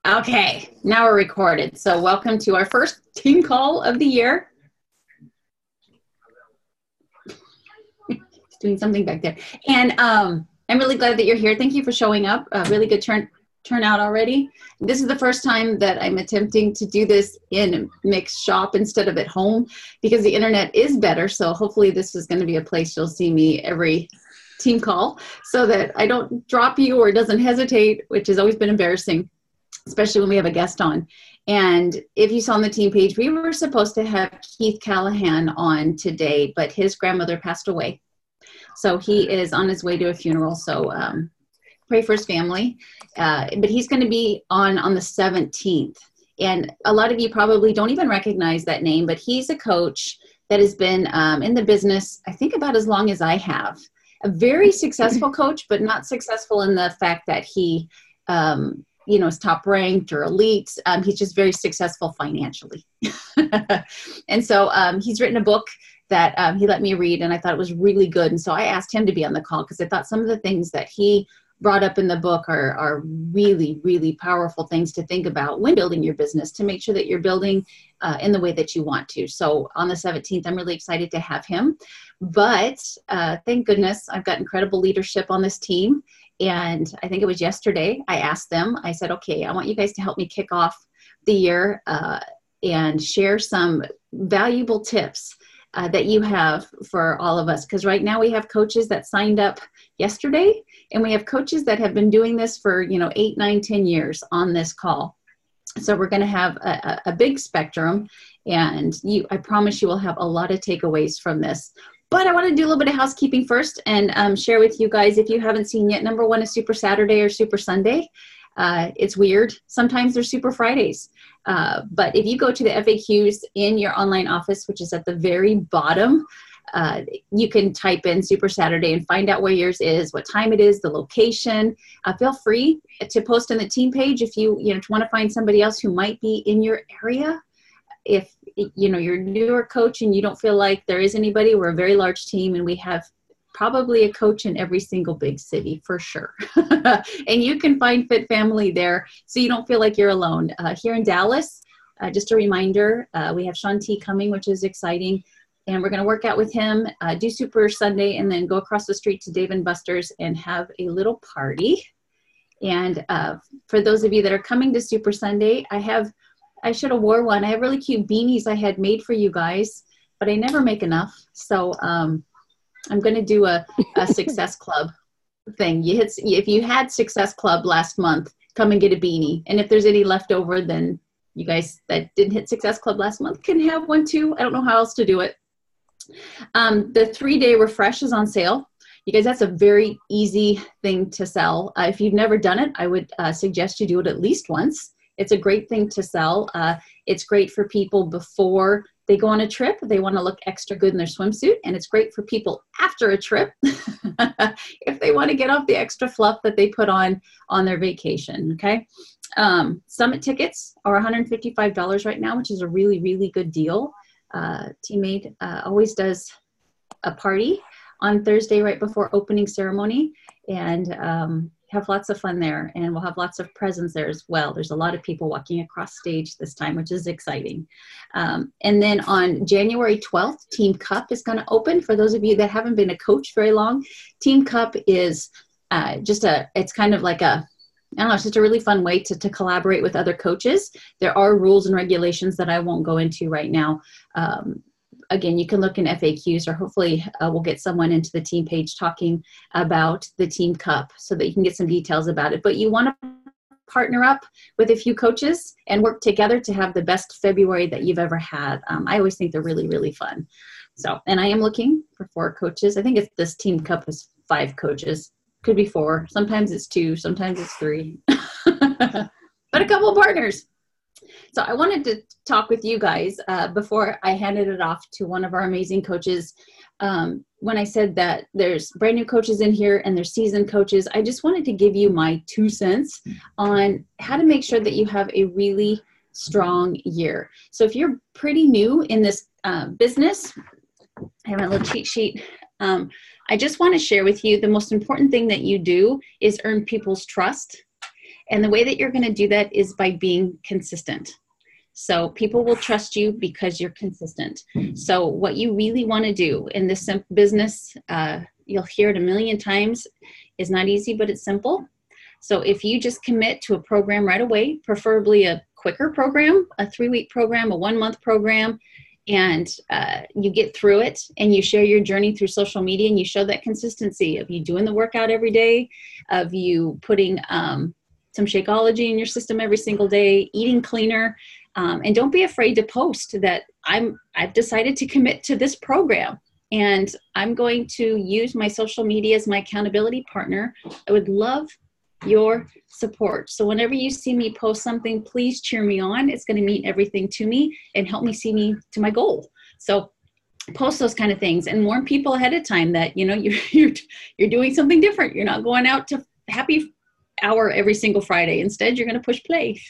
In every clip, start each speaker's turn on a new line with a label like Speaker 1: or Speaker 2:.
Speaker 1: Okay, now we're recorded. So welcome to our first team call of the year. Doing something back there. And I'm really glad that you're here. Thank you for showing up. Really good turnout already. This is the first time that I'm attempting to do this in a mixed shop instead of at home because the internet is better. So hopefully this is going to be a place you'll see me every team call so that I don't drop you or it doesn't hesitate, which has always been embarrassing, especially when we have a guest on. And if you saw on the team page, we were supposed to have Keith Callahan on today, but his grandmother passed away. So he is on his way to a funeral. So pray for his family. But he's going to be on the 17th. And a lot of you probably don't even recognize that name, but he's a coach that has been in the business, I think, about as long as I have. A very successful coach, but not successful in the fact that he is top ranked or elite. He's just very successful financially. And so he's written a book that he let me read, and I thought it was really good. And so I asked him to be on the call because I thought some of the things that he brought up in the book are really, really powerful things to think about when building your business to make sure that you're building in the way that you want to. So on the 17th, I'm really excited to have him. But thank goodness I've got incredible leadership on this team. And I think it was yesterday, I asked them, I said, okay, I want you guys to help me kick off the year and share some valuable tips that you have for all of us. Because right now we have coaches that signed up yesterday, and we have coaches that have been doing this for, 8, 9, 10 years on this call. So we're going to have a big spectrum, and I promise you will have a lot of takeaways from this. But I want to do a little bit of housekeeping first and share with you guys, if you haven't seen yet, number one is Super Saturday or Super Sunday. It's weird. Sometimes they're Super Fridays. But if you go to the FAQs in your online office, which is at the very bottom, you can type in Super Saturday and find out where yours is, what time it is, the location. Feel free to post on the team page if you want to find somebody else who might be in your area. If you're a newer coach and you don't feel like there is anybody, we're a very large team and we have probably a coach in every single big city for sure. And you can find Fit Family there so you don't feel like you're alone. Here in Dallas, just a reminder, we have Sean T coming, which is exciting. And we're going to work out with him, do Super Sunday, and then go across the street to Dave & Buster's and have a little party. And for those of you that are coming to Super Sunday, I should have wore one. I have really cute beanies I had made for you guys, but I never make enough. So I'm going to do a Success Club thing. If you had Success Club last month, come and get a beanie. And if there's any left over, then you guys that didn't hit Success Club last month can have one too. I don't know how else to do it. The 3-day refresh is on sale. You guys, that's a very easy thing to sell. If you've never done it, I would suggest you do it at least once. It's a great thing to sell. It's great for people before they go on a trip. They want to look extra good in their swimsuit. And it's great for people after a trip if they want to get off the extra fluff that they put on their vacation, okay? Summit tickets are $155 right now, which is a really, really good deal. TeamMADE always does a party on Thursday right before opening ceremony, and have lots of fun there, and we'll have lots of presents there as well. There's a lot of people walking across stage this time, which is exciting. And then on January 12th, Team Cup is going to open. For those of you that haven't been a coach very long, Team Cup is it's kind of like it's just a really fun way to collaborate with other coaches. There are rules and regulations that I won't go into right now. Again, you can look in FAQs, or hopefully we'll get someone into the team page talking about the Team Cup so that you can get some details about it. But you want to partner up with a few coaches and work together to have the best February that you've ever had. I always think they're really, really fun. So, and I am looking for 4 coaches. I think this Team Cup is 5 coaches. Could be 4. Sometimes it's 2. Sometimes it's 3. But a couple of partners. So I wanted to talk with you guys before I handed it off to one of our amazing coaches. When I said that there's brand new coaches in here and there's seasoned coaches, I just wanted to give you my 2 cents on how to make sure that you have a really strong year. So if you're pretty new in this business, I have a little cheat sheet. I just want to share with you the most important thing that you do is earn people's trust. And the way that you're going to do that is by being consistent. So people will trust you because you're consistent. So what you really want to do in this business, you'll hear it a million times, is not easy, but it's simple. So if you just commit to a program right away, preferably a quicker program, a 3-week program, a 1-month program, and you get through it and you share your journey through social media and you show that consistency of you doing the workout every day, of you putting some Shakeology in your system every single day, eating cleaner, and don't be afraid to post that I've decided to commit to this program and I'm going to use my social media as my accountability partner. I would love your support. So whenever you see me post something, please cheer me on. It's going to mean everything to me and help me see me to my goal. So post those kind of things and warn people ahead of time that, you know, you're doing something different. You're not going out to happy hour every single Friday. Instead, you're going to push play.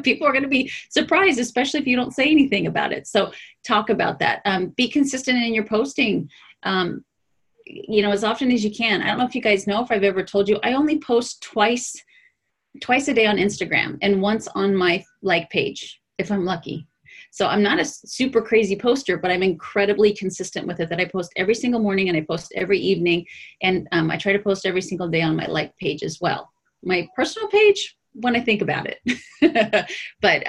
Speaker 1: People are going to be surprised, especially if you don't say anything about it. So talk about that. Be consistent in your posting. You know, as often as you can. I don't know if you guys know, if I've ever told you, I only post twice a day on Instagram and once on my like page, if I'm lucky. So I'm not a super crazy poster, but I'm incredibly consistent with it, that I post every single morning and I post every evening. And I try to post every single day on my like page as well. My personal page, when I think about it, but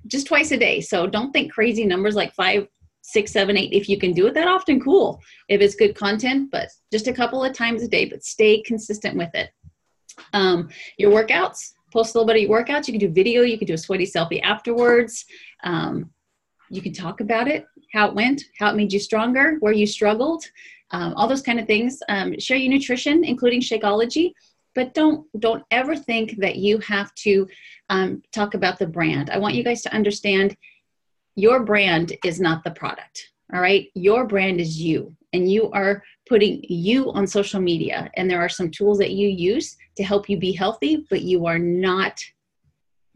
Speaker 1: just twice a day. So don't think crazy numbers like 5, 6, 7, 8. If you can do it that often, cool. If it's good content, but just a couple of times a day, but stay consistent with it. Your workouts, post a little bit of your workouts. You can do video. You can do a sweaty selfie afterwards. You can talk about it, how it went, how it made you stronger, where you struggled, all those kind of things. Share your nutrition, including Shakeology. But don't ever think that you have to talk about the brand. I want you guys to understand your brand is not the product, all right? Your brand is you, and you are putting you on social media, and there are some tools that you use to help you be healthy, but you are not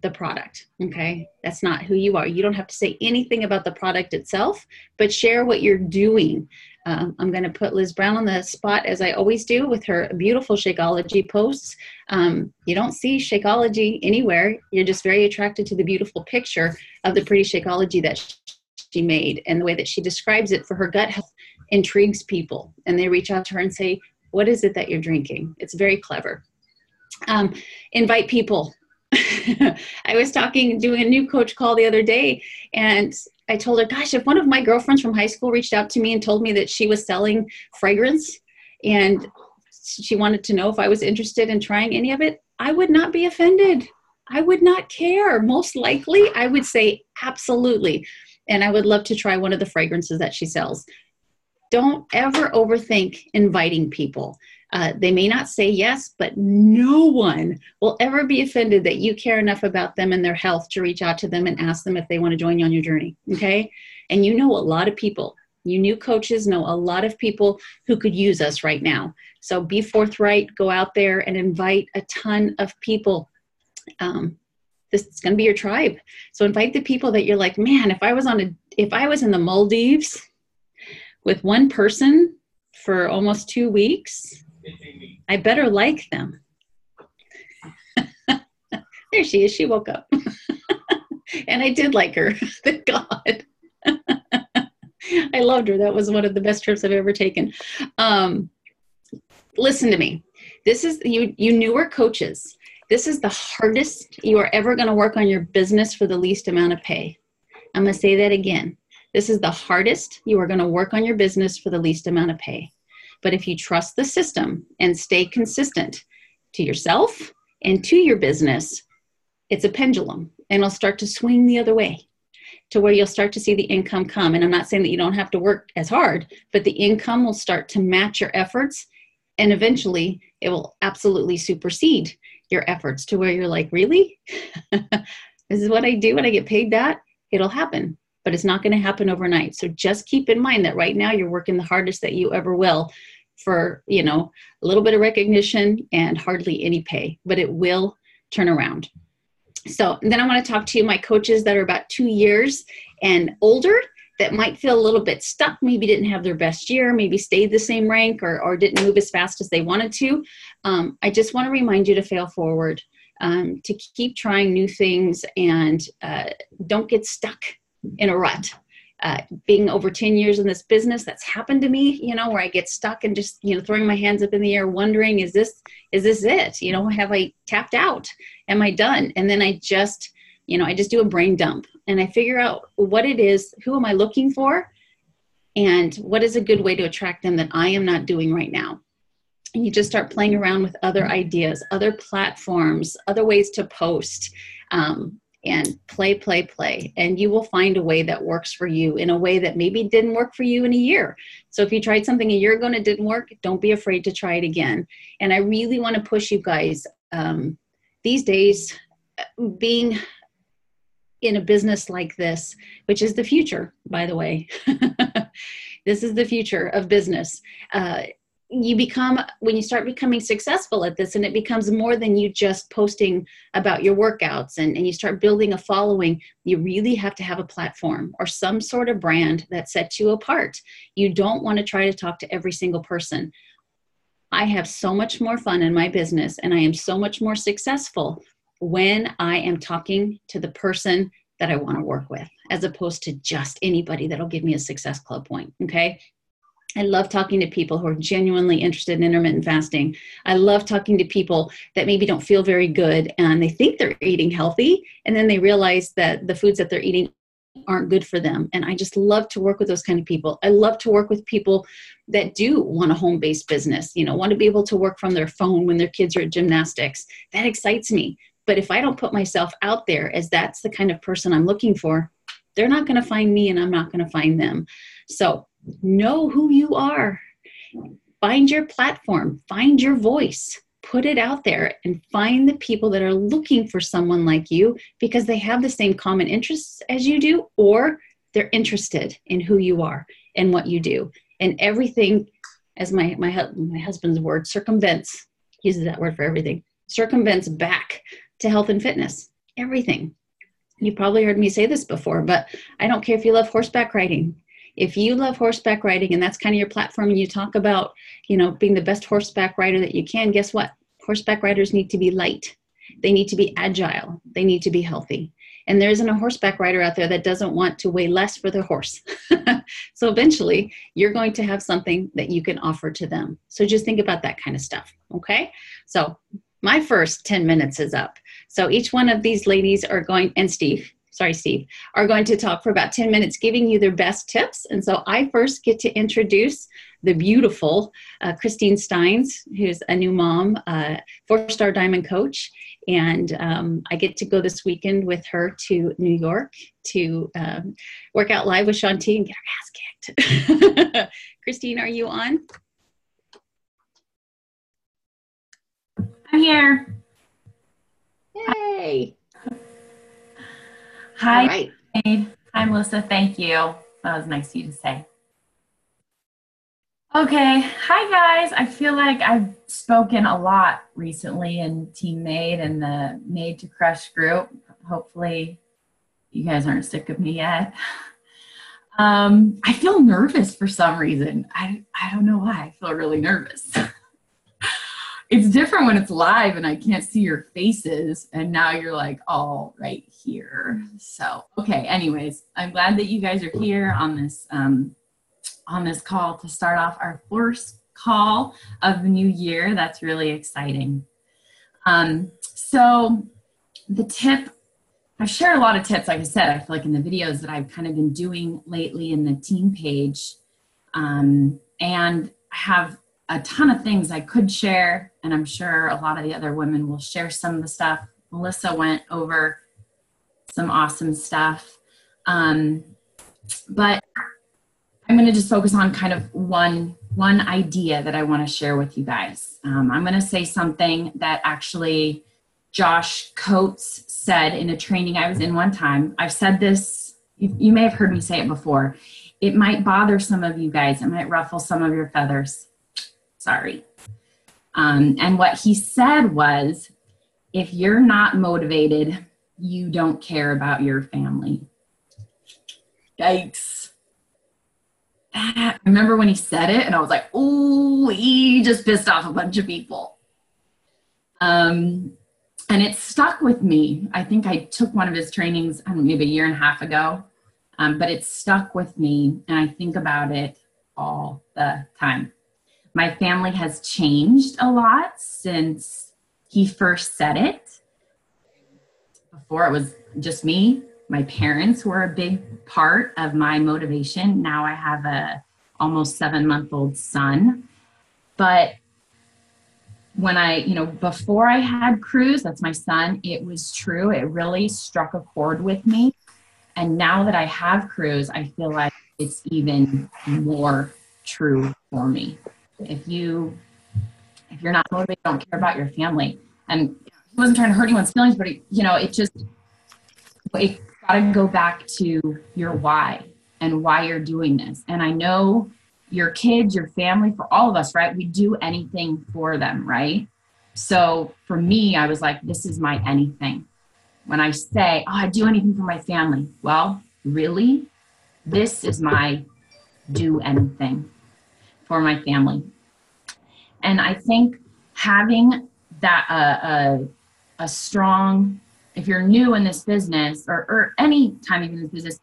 Speaker 1: the product, okay? That's not who you are. You don't have to say anything about the product itself, but share what you're doing. I'm going to put Liz Brown on the spot, as I always do, with her beautiful Shakeology posts. You don't see Shakeology anywhere. You're just very attracted to the beautiful picture of the pretty Shakeology that she made, and the way that she describes it for her gut health intrigues people, and they reach out to her and say, what is it that you're drinking? It's very clever. Invite people. I was doing a new coach call the other day, and I told her, gosh, if one of my girlfriends from high school reached out to me and told me that she was selling fragrance and she wanted to know if I was interested in trying any of it, I would not be offended. I would not care. Most likely, I would say absolutely. And I would love to try one of the fragrances that she sells. Don't ever overthink inviting people. They may not say yes, but no one will ever be offended that you care enough about them and their health to reach out to them and ask them if they want to join you on your journey, okay? And you know a lot of people. You new coaches know a lot of people who could use us right now. So be forthright, go out there and invite a ton of people. This is going to be your tribe. So invite the people that you're like, man, if I was in the Maldives with one person for almost 2 weeks, I better like them. There she is. She woke up. And I did like her. Thank God. I loved her. That was one of the best trips I've ever taken. Listen to me. This is you newer coaches. This is the hardest you are ever going to work on your business for the least amount of pay. I'm going to say that again. This is the hardest you are going to work on your business for the least amount of pay. But if you trust the system and stay consistent to yourself and to your business, it's a pendulum, and it'll start to swing the other way to where you'll start to see the income come. And I'm not saying that you don't have to work as hard, but the income will start to match your efforts, and eventually it will absolutely supersede your efforts to where you're like, really? This is what I do and I get paid that? It'll happen. But it's not going to happen overnight. So just keep in mind that right now you're working the hardest that you ever will for, a little bit of recognition and hardly any pay, but it will turn around. So then I want to talk to you, my coaches that are about 2 years and older that might feel a little bit stuck, maybe didn't have their best year, maybe stayed the same rank or didn't move as fast as they wanted to. I just want to remind you to fail forward. to keep trying new things and don't get stuck in a rut. Being over 10 years in this business, that's happened to me, you know, where I get stuck and just, you know, throwing my hands up in the air, wondering, is this it? You know, have I tapped out? Am I done? And then I just, you know, I just do a brain dump and I figure out what it is, who am I looking for? And what is a good way to attract them that I am not doing right now? And you just start playing around with other ideas, other platforms, other ways to post, and play. And you will find a way that works for you in a way that maybe didn't work for you in a year. So if you tried something a year ago and it didn't work, don't be afraid to try it again. And I really want to push you guys these days, being in a business like this, which is the future, by the way. This is the future of business. When you start becoming successful at this, and it becomes more than you just posting about your workouts and you start building a following, you really have to have a platform or some sort of brand that sets you apart. You don't want to try to talk to every single person. I have so much more fun in my business and I am so much more successful when I am talking to the person that I want to work with, as opposed to just anybody that'll give me a Success Club point. Okay. I love talking to people who are genuinely interested in intermittent fasting. I love talking to people that maybe don't feel very good and they think they're eating healthy, and then they realize that the foods that they're eating aren't good for them. And I just love to work with those kind of people. I love to work with people that do want a home-based business, you know, want to be able to work from their phone when their kids are at gymnastics. That excites me. But if I don't put myself out there as that's the kind of person I'm looking for, they're not going to find me and I'm not going to find them. So know who you are. Find your platform. Find your voice. Put it out there and find the people that are looking for someone like you because they have the same common interests as you do, or they're interested in who you are and what you do. And everything, as my husband's word, circumvents, uses that word for everything, circumvents back to health and fitness. Everything. You probably heard me say this before, but I don't care if you love horseback riding. If you love horseback riding and that's kind of your platform and you talk about, you know, being the best horseback rider that you can, guess what? Horseback riders need to be light. They need to be agile. They need to be healthy. And there isn't a horseback rider out there that doesn't want to weigh less for their horse. So eventually you're going to have something that you can offer to them. So just think about that kind of stuff. Okay. So my first 10 minutes is up. So each one of these ladies are going, and Steve, are going to talk for about 10 minutes, giving you their best tips. And so I first get to introduce the beautiful Christine Steins, who's a new mom, 4-star diamond coach. And I get to go this weekend with her to New York to work out live with Shanti and get her ass kicked. Christine, are you on?
Speaker 2: I'm here.
Speaker 1: Yay.
Speaker 2: Hi.
Speaker 1: All right.
Speaker 2: Hi, Melissa. Thank you. That was nice of you to say. Okay. Hi, guys. I feel like I've spoken a lot recently in TeamMADE and the Made to Crush group. Hopefully you guys aren't sick of me yet. I feel nervous for some reason. I don't know why. I feel really nervous. It's different when it's live and I can't see your faces, and now you're like all right here. So, okay, anyways, I'm glad that you guys are here on this call to start off our first call of the new year. That's really exciting. So the tip, I've shared a lot of tips, like I said, I feel like in the videos that I've kind of been doing lately in the team page, and I have a ton of things I could share, and I'm sure a lot of the other women will share some of the stuff. Melissa went over some awesome stuff, but I'm going to just focus on kind of one idea that I want to share with you guys. I'm going to say something that actually Josh Coates said in a training I was in one time. I've said this, you may have heard me say it before. It might bother some of you guys. It might ruffle some of your feathers. Sorry. And what he said was, if you're not motivated, you don't care about your family. Yikes. I remember when he said it and I was like, oh, he just pissed off a bunch of people. And it stuck with me. I think I took one of his trainings maybe a year and a half ago, but it stuck with me, and I think about it all the time. My family has changed a lot since he first said it. Before it was just me. My parents were a big part of my motivation. Now I have a almost 7-month-old son. But when before I had Cruz, that's my son, it was true. It really struck a chord with me. And now that I have Cruz, I feel like it's even more true for me. If you're not motivated, don't care about your family. And he wasn't trying to hurt anyone's feelings, but it got to go back to your why and why you're doing this. And I know your kids, your family, for all of us, right? We do anything for them, right? So for me, I was like, this is my anything. When I say, oh, I do anything for my family. Well, really, this is my do anything for my family. And I think having that, a strong, if you're new in this business or any time you're in this business,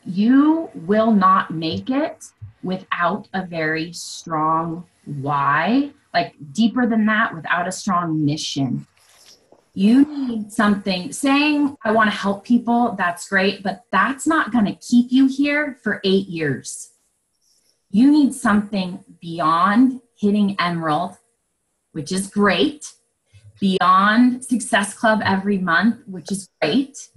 Speaker 2: you will not make it without a very strong why, like deeper than that, without a strong mission. You need something. Saying, I want to help people, that's great, but that's not going to keep you here for 8 years. You need something beyond hitting Emerald, which is great, beyond Success Club every month, which is great,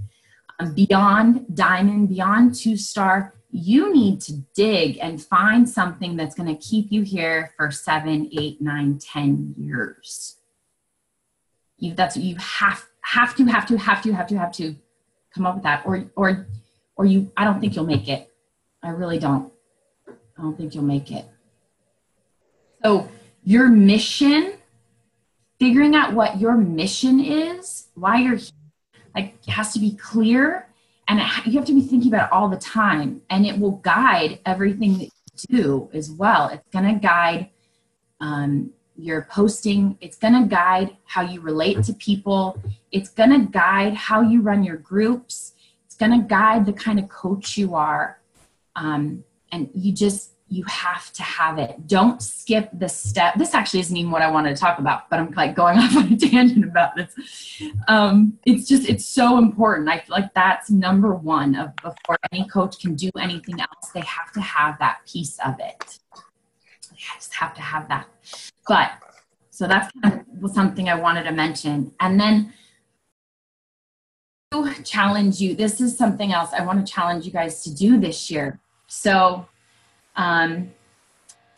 Speaker 2: beyond Diamond, beyond 2-star. You need to dig and find something that's going to keep you here for 7, 8, 9, 10 years. That's what you have to come up with that, or you. I don't think you'll make it. I really don't. I don't think you'll make it. So your mission, figuring out what your mission is, why you're here, like, it has to be clear, and you have to be thinking about it all the time, and it will guide everything that you do as well. It's going to guide your posting. It's going to guide how you relate to people. It's going to guide how you run your groups. It's going to guide the kind of coach you are. And you have to have it. Don't skip the step. This actually isn't even what I wanted to talk about, but I'm like going off on a tangent about this. It's so important. I feel like that's number one of before any coach can do anything else, they have to have that piece of it. They just have to have that. But so that's kind of something I wanted to mention. And then to challenge you, this is something else I want to challenge you guys to do this year. So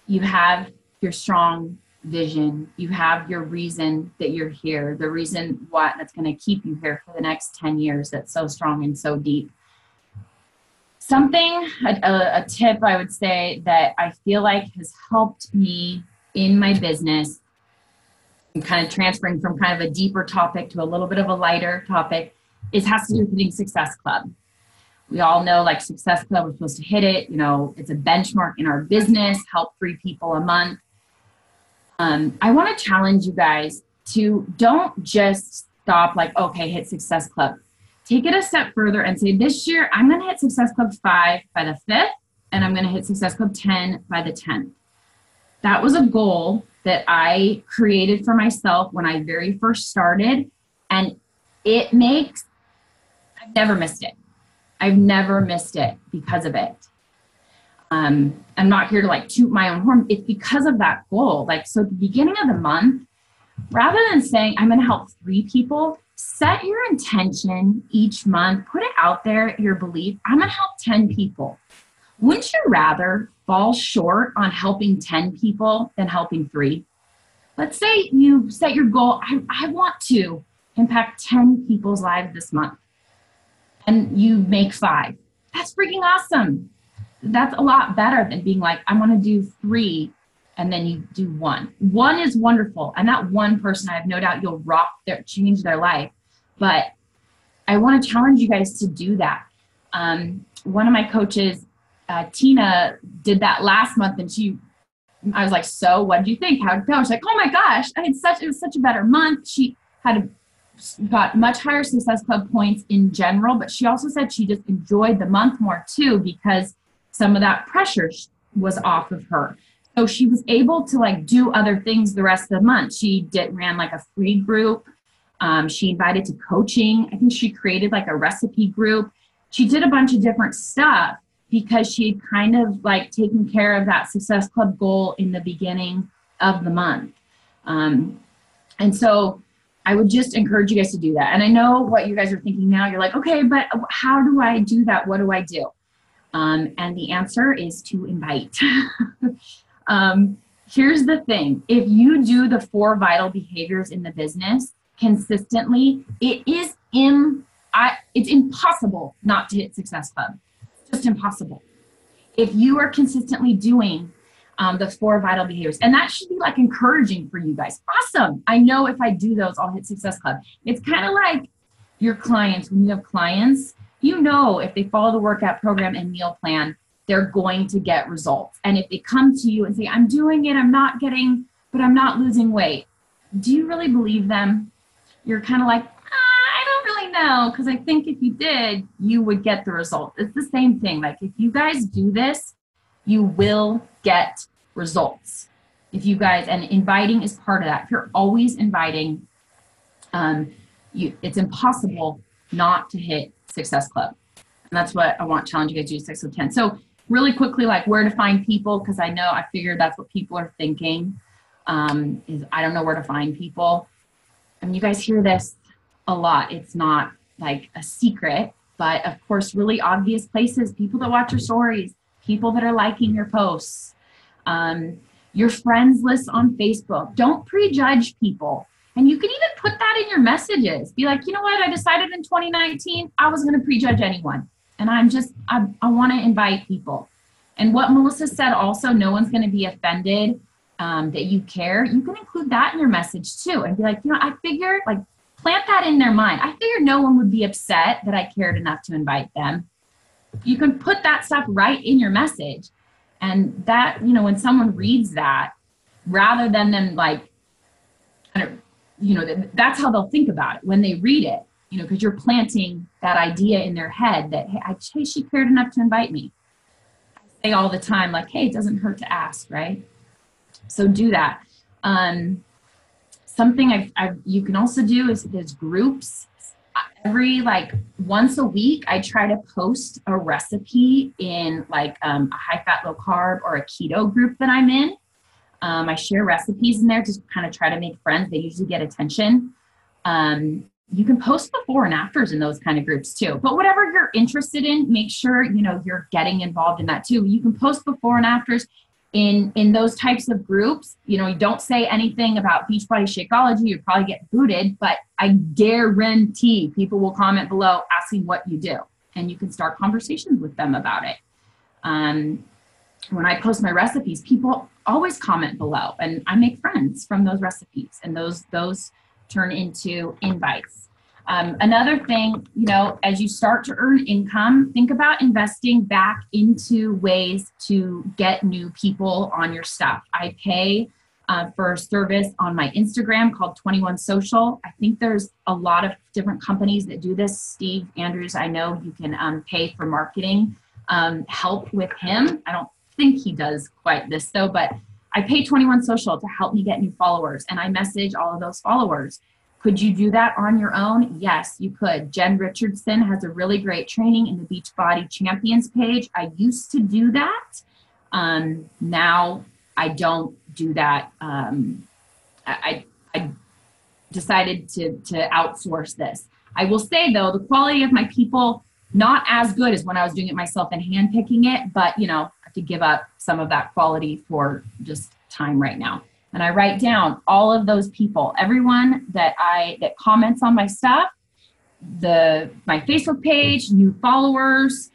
Speaker 2: you have your strong vision. You have your reason that you're here, the reason what that's going to keep you here for the next 10 years. That's so strong and so deep. Something, a tip I would say that I feel like has helped me in my business, and kind of transferring from kind of a deeper topic to a little bit of a lighter topic, has to do with hitting Success Club. We all know, like, Success Club, we're supposed to hit it. You know, it's a benchmark in our business, help 3 people a month. I want to challenge you guys to don't just stop like, okay, hit Success Club. Take it a step further and say, this year, I'm going to hit Success Club 5 by the 5th, and I'm going to hit Success Club 10 by the 10th. That was a goal that I created for myself when I very first started, and I've never missed it. I've never missed it because of it. I'm not here to like toot my own horn. It's because of that goal. Like, so at the beginning of the month, rather than saying, I'm going to help 3 people, set your intention each month, put it out there, your belief, I'm going to help 10 people. Wouldn't you rather fall short on helping 10 people than helping 3? Let's say you set your goal, I want to impact 10 people's lives this month, and you make 5. That's freaking awesome. That's a lot better than being like, I want to do 3, and then you do 1. 1 is wonderful, and that one person, I have no doubt you'll change their life. But I want to challenge you guys to do that. One of my coaches, Tina, did that last month, and I was like, so what did you think? How'd it go? She's like, oh my gosh, it was such a better month. She had got much higher Success Club points in general, but she also said she just enjoyed the month more too because some of that pressure was off of her. So she was able to like do other things the rest of the month. She ran like a free group. She invited to coaching. I think she created like a recipe group. She did a bunch of different stuff because she had kind of like taken care of that Success Club goal in the beginning of the month. And so I would just encourage you guys to do that. And I know what you guys are thinking now. You're like, okay, but how do I do that? What do I do? And the answer is to invite. Here's the thing. If you do the 4 vital behaviors in the business consistently, it's impossible not to hit Success Club. It's just impossible. If you are consistently doing the 4 vital behaviors, and that should be like encouraging for you guys. Awesome. I know if I do those, I'll hit Success Club. It's kind of like your clients. When you have clients, you know, if they follow the workout program and meal plan, they're going to get results. And if they come to you and say, I'm doing it, but I'm not losing weight. Do you really believe them? You're kind of like, I don't really know, because I think if you did, you would get the result. It's the same thing. Like if you guys do this, you will get results. If you guys, and inviting is part of that. If you're always inviting, it's impossible not to hit Success Club. And that's what I want to challenge you guys to do, 6 of 10. So really quickly, like where to find people, because I figured that's what people are thinking, is I don't know where to find people. I mean, you guys hear this a lot. It's not like a secret, but of course, really obvious places, people that watch your stories, people that are liking your posts, your friends list on Facebook. Don't prejudge people. And you can even put that in your messages. Be like, you know what? I decided in 2019, I was going to prejudge anyone. And I want to invite people. And what Melissa said also, no one's going to be offended that you care. You can include that in your message too. And be like, you know, I figured, like, plant that in their mind. I figured no one would be upset that I cared enough to invite them. You can put that stuff right in your message. And that, you know, when someone reads that, rather than them like, you know, that's how they'll think about it when they read it, you know, because you're planting that idea in their head that, hey, she cared enough to invite me. I say all the time, like, hey, it doesn't hurt to ask, right? So do that. Something you can also do is there's groups. Every like once a week, I try to post a recipe in like a high fat, low carb or a keto group that I'm in. I share recipes in there to kind of try to make friends. They usually get attention. You can post before and afters in those kind of groups too. But whatever you're interested in, make sure, you know, you're getting involved in that too. You can post before and afters in those types of groups. You know, you don't say anything about Beachbody Shakeology, you'd probably get booted, but I guarantee people will comment below asking what you do, and you can start conversations with them about it. When I post my recipes, people always comment below, and I make friends from those recipes, and those turn into invites. Another thing, you know, as you start to earn income, think about investing back into ways to get new people on your stuff. I pay for a service on my Instagram called 21 Social. I think there's a lot of different companies that do this. Steve Andrews, I know you can pay for marketing help with him. I don't think he does quite this though, but I pay 21 Social to help me get new followers, and I message all of those followers. Could you do that on your own? Yes, you could. Jen Richardson has a really great training in the Beachbody Champions page. I used to do that. Now I don't do that. I decided to outsource this. I will say though, the quality of my people, not as good as when I was doing it myself and handpicking it, but you know, I have to give up some of that quality for just time right now. And I write down all of those people, everyone that comments on my stuff, my Facebook page, new followers,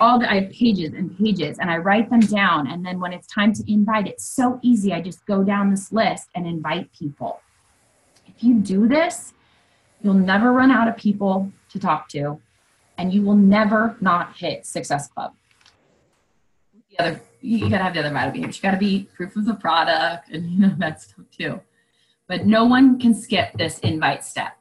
Speaker 2: I have pages and pages, and I write them down. And then when it's time to invite, it's so easy. I just go down this list and invite people. If you do this, you'll never run out of people to talk to, and you will never not hit Success Club. You gotta have the other vital behaviors. You gotta be proof of the product and you know that stuff too. But no one can skip this invite step.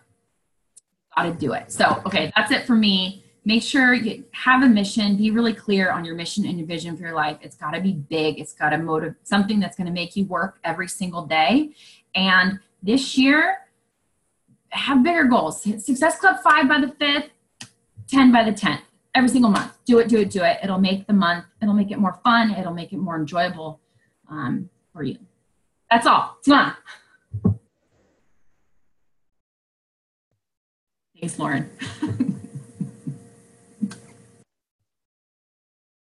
Speaker 2: Got to do it. So, okay, that's it for me. Make sure you have a mission. Be really clear on your mission and your vision for your life. It's got to be big. It's got to motivate, something that's going to make you work every single day. And this year, have bigger goals. Success Club 5 by the 5th, 10 by the 10th. Every single month. Do it, do it, do it. It'll make the month, it'll make it more fun. It'll make it more enjoyable for you. That's all. Come on. Thanks, Lauren.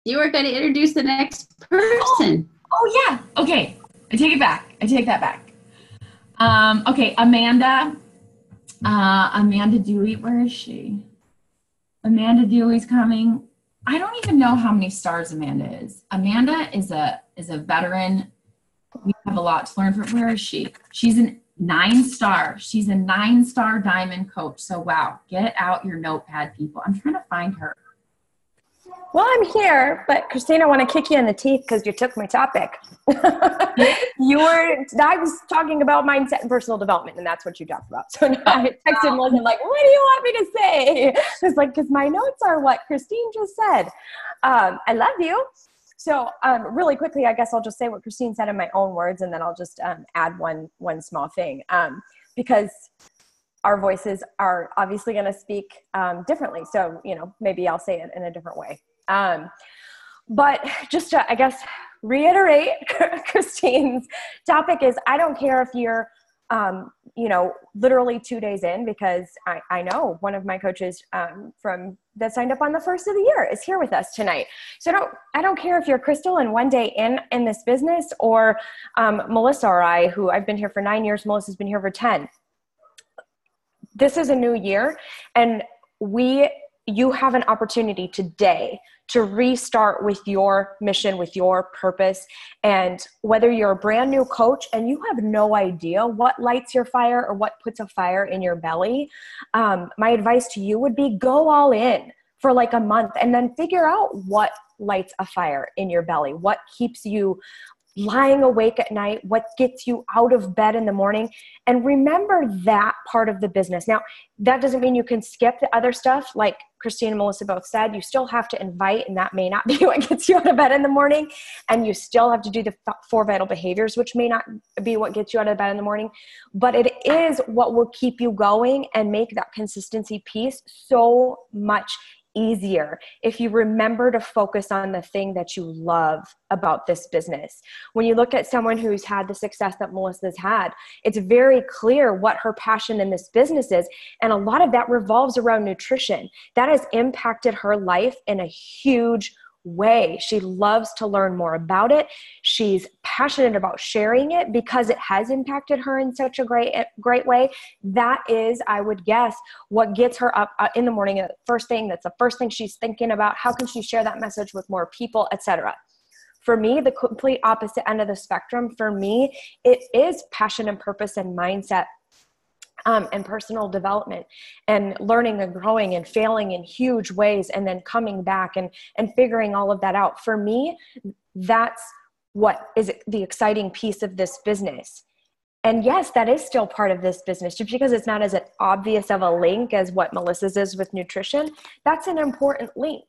Speaker 1: You are going to introduce the next person.
Speaker 2: Oh yeah. Okay. I take it back. I take that back. Okay. Amanda Dewey. Where is she? Amanda Dewey's coming. I don't even know how many stars Amanda is. Amanda is a veteran. We have a lot to learn from. Where is she? She's a 9-star. She's a 9-star diamond coach. So wow, get out your notepad, people. I'm trying to find her.
Speaker 3: Well, I'm here, but Christina, I want to kick you in the teeth because you took my topic. I was talking about mindset and personal development, and that's what you talked about. So now I texted Melissa, I'm like, what do you want me to say? She's like, because my notes are what Christine just said. I love you. So really quickly, I guess I'll just say what Christine said in my own words, and then I'll just add one small thing. Because our voices are obviously going to speak differently. So, maybe I'll say it in a different way. But just to, I guess, reiterate Christine's topic is, I don't care if you're, literally 2 days in, because I know one of my coaches that signed up on the first of the year is here with us tonight. So I don't care if you're Crystal and 1 day in this business, or Melissa or I, who I've been here for 9 years, Melissa's been here for 10. This is a new year, and you have an opportunity today to restart with your mission, with your purpose. And whether you're a brand new coach and you have no idea what lights your fire or what puts a fire in your belly, my advice to you would be go all in for like a month and then figure out what lights a fire in your belly, what keeps you lying awake at night, what gets you out of bed in the morning, and remember that part of the business. Now, that doesn't mean you can skip the other stuff. Like Christine and Melissa both said, you still have to invite, and that may not be what gets you out of bed in the morning. And you still have to do the 4 vital behaviors, which may not be what gets you out of bed in the morning, but it is what will keep you going and make that consistency piece so much easier if you remember to focus on the thing that you love about this business. When you look at someone who's had the success that Melissa's had, it's very clear what her passion in this business is. And a lot of that revolves around nutrition. That has impacted her life in a huge way. She loves to learn more about it. She's passionate about sharing it because it has impacted her in such a great way. That is, I would guess, what gets her up in the morning. That's the first thing she's thinking about. How can she share that message with more people, etc. For me, the complete opposite end of the spectrum, for me, it is passion and purpose and mindset. And personal development and learning and growing and failing in huge ways and then coming back and figuring all of that out. For me, that's what is the exciting piece of this business. And yes, that is still part of this business. Just because it's not as obvious of a link as what Melissa's is with nutrition, that's an important link,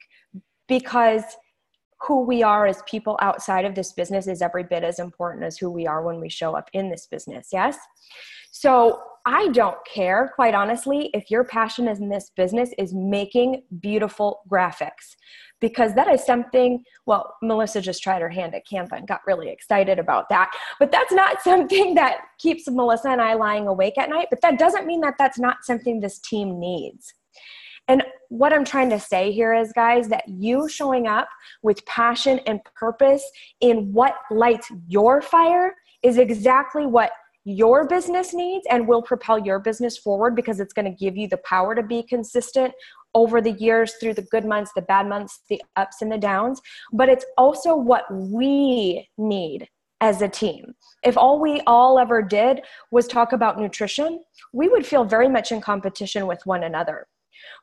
Speaker 3: because who we are as people outside of this business is every bit as important as who we are when we show up in this business. Yes? So I don't care, quite honestly, if your passion in this business is making beautiful graphics, because that is something, well, Melissa just tried her hand at Canva and got really excited about that, but that's not something that keeps Melissa and I lying awake at night, but that doesn't mean that that's not something this team needs. And what I'm trying to say here is, guys, that you showing up with passion and purpose in what lights your fire is exactly what your business needs and will propel your business forward, because it's going to give you the power to be consistent over the years through the good months, the bad months, the ups and the downs. But it's also what we need as a team. If all we all ever did was talk about nutrition, we would feel very much in competition with one another.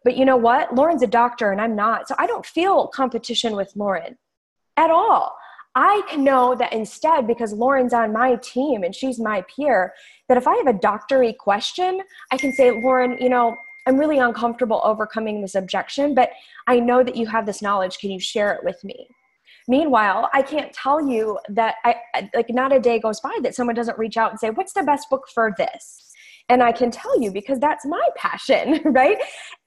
Speaker 3: But you know what? Lauren's a doctor and I'm not. So I don't feel competition with Lauren at all. I can know that instead, because Lauren's on my team and she's my peer, that if I have a doctor-y question, I can say, Lauren, I'm really uncomfortable overcoming this objection, but I know that you have this knowledge. Can you share it with me? Meanwhile, I can't tell you that like not a day goes by that someone doesn't reach out and say, what's the best book for this? And I can tell you because that's my passion, right?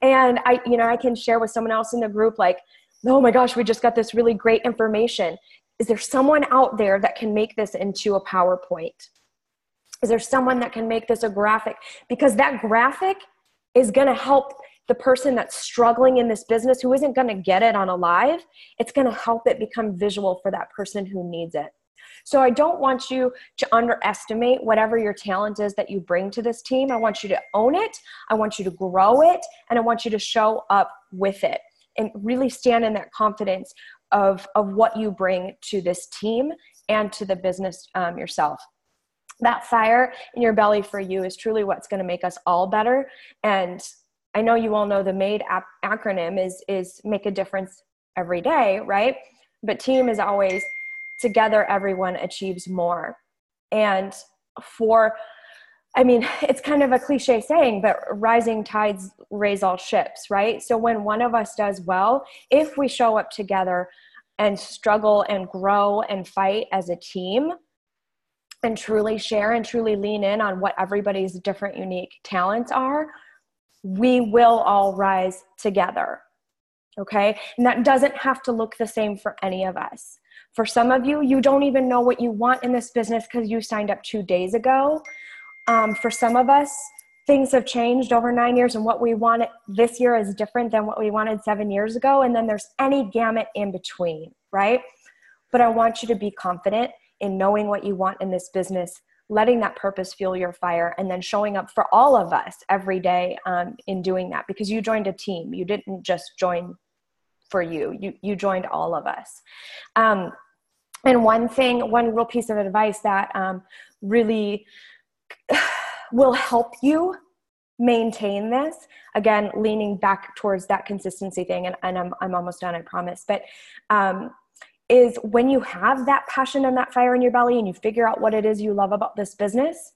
Speaker 3: And I can share with someone else in the group like, oh my gosh, we just got this really great information. Is there someone out there that can make this into a PowerPoint? Is there someone that can make this a graphic? Because that graphic is going to help the person that's struggling in this business who isn't going to get it on a live. It's going to help it become visual for that person who needs it. So I don't want you to underestimate whatever your talent is that you bring to this team. I want you to own it. I want you to grow it. And I want you to show up with it and really stand in that confidence of what you bring to this team and to the business yourself. That fire in your belly for you is truly what's going to make us all better. And I know you all know the MADE acronym is make a difference every day, right? But team is always together, everyone achieves more. And it's kind of a cliche saying, but rising tides raise all ships, right? So when one of us does well, if we show up together and struggle and grow and fight as a team, and truly share and truly lean in on what everybody's different, unique talents are, we will all rise together. Okay. And that doesn't have to look the same for any of us. For some of you, you don't even know what you want in this business because you signed up 2 days ago. For some of us, things have changed over 9 years, and what we want this year is different than what we wanted 7 years ago. And then there's any gamut in between, right? But I want you to be confident in knowing what you want in this business, letting that purpose fuel your fire, and then showing up for all of us every day in doing that, because you joined a team. You didn't just join for you. You joined all of us. And one real piece of advice that really will help you maintain this, again, leaning back towards that consistency thing, and I'm almost done, I promise, but is when you have that passion and that fire in your belly and you figure out what it is you love about this business,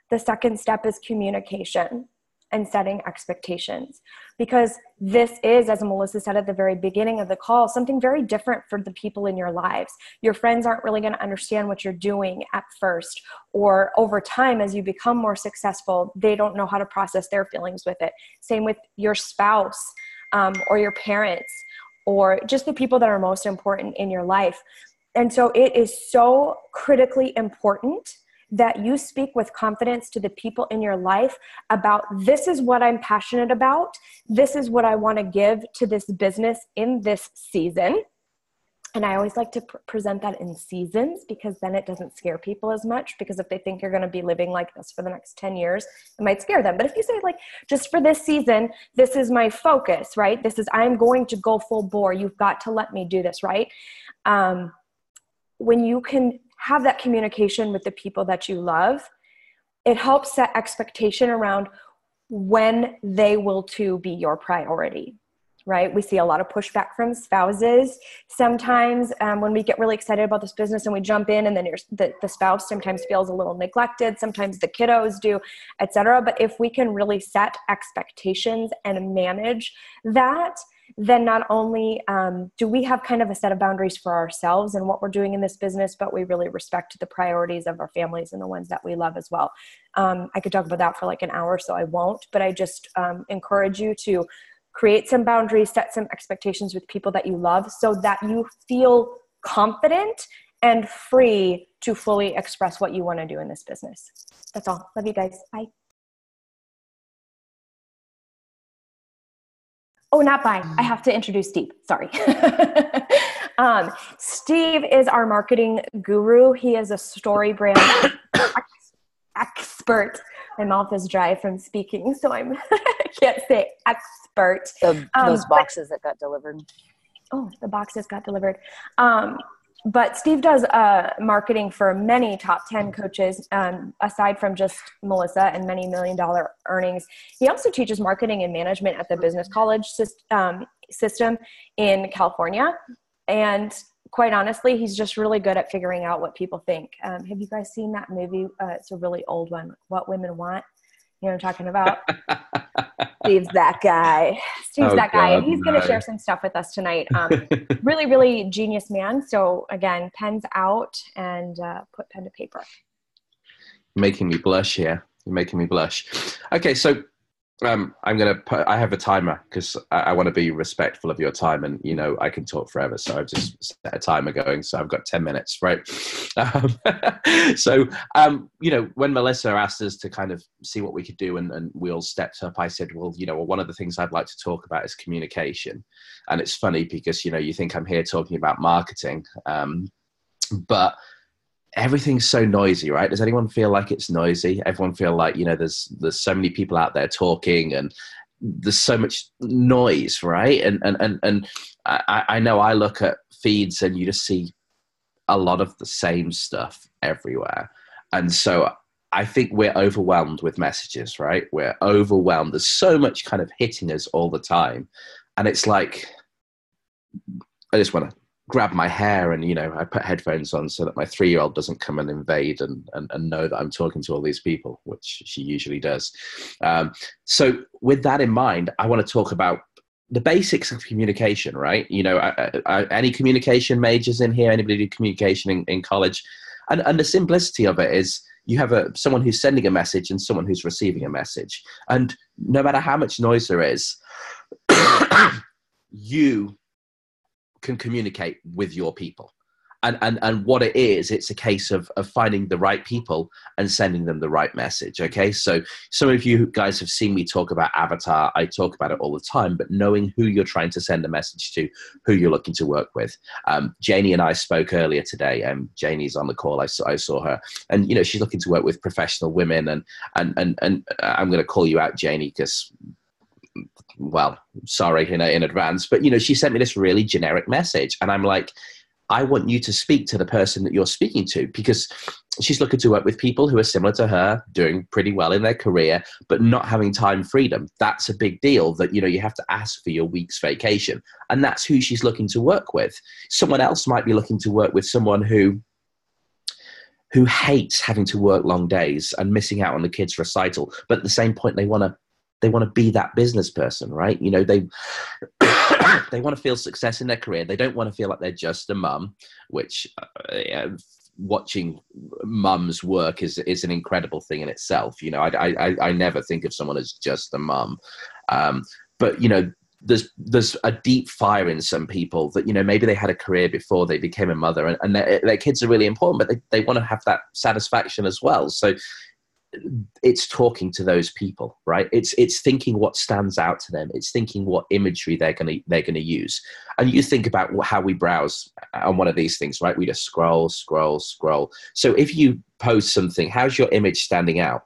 Speaker 3: the second step is communication and setting expectations. Because this is, as Melissa said at the very beginning of the call, something very different for the people in your lives. Your friends aren't really going to understand what you're doing at first, or over time as you become more successful, they don't know how to process their feelings with it. Same with your spouse or your parents, or just the people that are most important in your life. And so it is so critically important that you speak with confidence to the people in your life about, this is what I'm passionate about. This is what I want to give to this business in this season. And I always like to present that in seasons, because then it doesn't scare people as much, because if they think you're going to be living like this for the next 10 years, it might scare them. But if you say like, just for this season, this is my focus, right? I'm going to go full bore. You've got to let me do this, right? When you can have that communication with the people that you love, it helps set expectation around when they will too be your priority. Right? We see a lot of pushback from spouses. Sometimes when we get really excited about this business and we jump in, and then the spouse sometimes feels a little neglected. Sometimes the kiddos do, etc. But if we can really set expectations and manage that, then not only do we have kind of a set of boundaries for ourselves and what we're doing in this business, but we really respect the priorities of our families and the ones that we love as well. I could talk about that for like an hour, so I won't, but I just encourage you to create some boundaries, set some expectations with people that you love, so that you feel confident and free to fully express what you want to do in this business. That's all. Love you guys. Bye. Oh, not bye. I have to introduce Steve. Sorry. Steve is our marketing guru. He is a story brand expert. My mouth is dry from speaking, so I can't say expert.
Speaker 4: Those boxes that got delivered.
Speaker 3: Oh, the boxes got delivered. But Steve does marketing for many top 10 coaches, aside from just Melissa and many $million earnings. He also teaches marketing and management at the business college system in California. And quite honestly, he's just really good at figuring out what people think. Have you guys seen that movie? It's a really old one, What Women Want. You know what I'm talking about? Steve's that guy. Steve's
Speaker 5: Oh,
Speaker 3: that guy. And
Speaker 5: God,
Speaker 3: he's going to
Speaker 5: no.
Speaker 3: share some stuff with us tonight. Really, really genius man. So again, pens out and put pen to paper.
Speaker 5: Making me blush here. You're making me blush. Okay, so I have a timer because I want to be respectful of your time, and I can talk forever, so I've just set a timer going, so I've got 10 minutes, right? When Melissa asked us to kind of see what we could do, and we all stepped up, I said, well, one of the things I'd like to talk about is communication. And it's funny because you think I'm here talking about marketing, but everything's so noisy, right? Does anyone feel like it's noisy? Everyone feel like, there's so many people out there talking, and there's so much noise, right? And I know I look at feeds and you just see a lot of the same stuff everywhere. And so I think we're overwhelmed with messages, right? We're overwhelmed. There's so much kind of hitting us all the time. And it's like, I just want to grab my hair and, I put headphones on so that my 3-year-old doesn't come and invade and know that I'm talking to all these people, which she usually does. So with that in mind, I want to talk about the basics of communication, right? Any communication majors in here? Anybody do communication in college? And the simplicity of it is you have someone who's sending a message and someone who's receiving a message. And no matter how much noise there is, you can communicate with your people. And what it is, it's a case of finding the right people and sending them the right message. Okay. So some of you guys have seen me talk about avatar. I talk about it all the time, but knowing who you're trying to send a message to, who you're looking to work with. Janie and I spoke earlier today, and Janie's on the call. I saw her, and she's looking to work with professional women, and I'm going to call you out, Janie, because, well, sorry in advance, but she sent me this really generic message, and I'm like, I want you to speak to the person that you're speaking to, because she's looking to work with people who are similar to her, doing pretty well in their career, but not having time freedom. That's a big deal, that, you have to ask for your week's vacation. And that's who she's looking to work with. Someone else might be looking to work with someone who hates having to work long days and missing out on the kids' recital. But at the same point, they want to be that business person, right? They want to feel success in their career. They don't want to feel like they're just a mum, which watching mums work is an incredible thing in itself. I never think of someone as just a mum. But there's a deep fire in some people that, maybe they had a career before they became a mother, and their kids are really important, but they want to have that satisfaction as well. So it's talking to those people, right? It's thinking what stands out to them. It's thinking what imagery they're gonna use. And you think about how we browse on one of these things, right? We just scroll. So if you post something, how's your image standing out?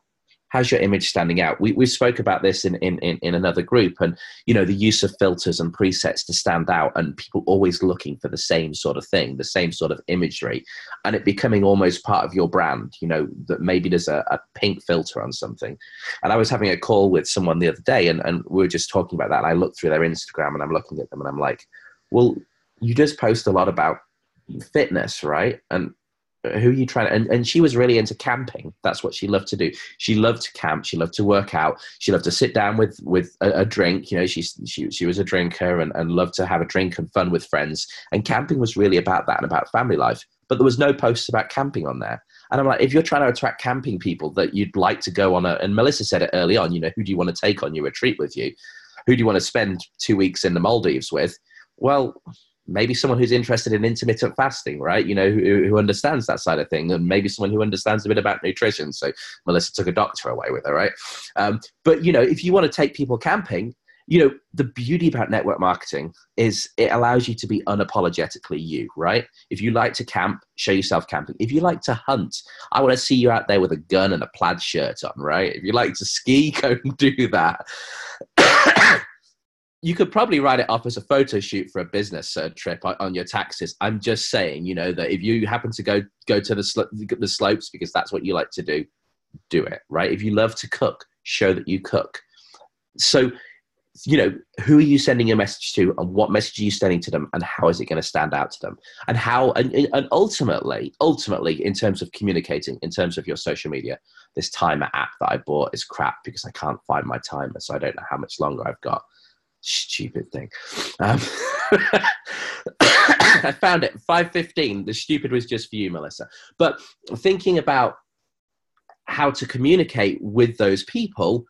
Speaker 5: How's your image standing out? We spoke about this in another group, and the use of filters and presets to stand out, and people always looking for the same sort of thing, the same sort of imagery, and it becoming almost part of your brand. That maybe there's a pink filter on something. And I was having a call with someone the other day, and we were just talking about that. And I looked through their Instagram, and I'm looking at them, and I'm like, well, you just post a lot about fitness, right? And who are you trying to, and she was really into camping. That's what she loved to do. She loved to camp. She loved to work out. She loved to sit down with a drink. She was a drinker and loved to have a drink and fun with friends. And camping was really about that and about family life. But there was no posts about camping on there. And I'm like, if you're trying to attract camping people that you'd like to go on and Melissa said it early on, who do you want to take on your retreat with you? Who do you want to spend 2 weeks in the Maldives with? Well, maybe someone who's interested in intermittent fasting, right? Who understands that side of thing, and maybe someone who understands a bit about nutrition. So Melissa took a doctor away with her, right? But if you want to take people camping, the beauty about network marketing is it allows you to be unapologetically you, right? If you like to camp, show yourself camping. If you like to hunt, I want to see you out there with a gun and a plaid shirt on, right? If you like to ski, go and do that. You could probably write it off as a photo shoot for a business trip on your taxes. I'm just saying, that if you happen to go to the slopes because that's what you like to do it, right? If you love to cook, show that you cook. So you know, who are you sending your message to, and what message are you sending to them, and how is it going to stand out to them, and how, and ultimately, in terms of communicating, in terms of your social media, this timer app that I bought is crap because I can't find my timer, so I don't know how much longer I've got. Stupid thing. I found it 5:15. The stupid was just for you, Melissa. But thinking about how to communicate with those people,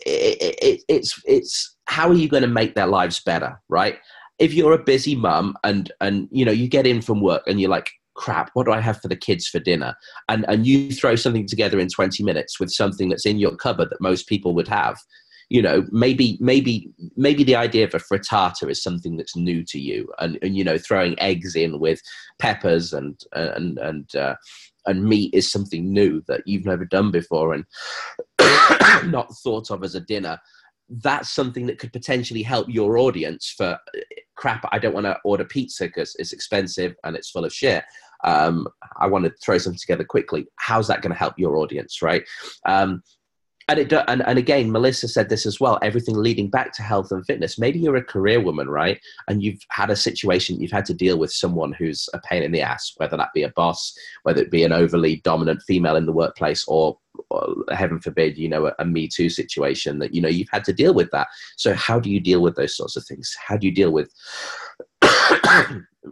Speaker 5: it's how are you going to make their lives better, right? If you're a busy mum and you know, you get in from work and you're like, crap, what do I have for the kids for dinner? And you throw something together in 20 minutes with something that's in your cupboard that most people would have. You know, maybe the idea of a frittata is something that's new to you, and you know, throwing eggs in with peppers and meat is something new that you've never done before and not thought of as a dinner. That's something that could potentially help your audience for, crap, I don't want to order pizza because it's expensive and it's full of shit. I want to throw something together quickly. How's that going to help your audience, right? And again, Melissa said this as well, everything leading back to health and fitness. Maybe you're a career woman, right? And you've had a situation, you've had to deal with someone who's a pain in the ass, whether that be a boss, whether it be an overly dominant female in the workplace, or heaven forbid, you know, a Me Too situation that, you know, you've had to deal with that. So how do you deal with those sorts of things? How do you deal with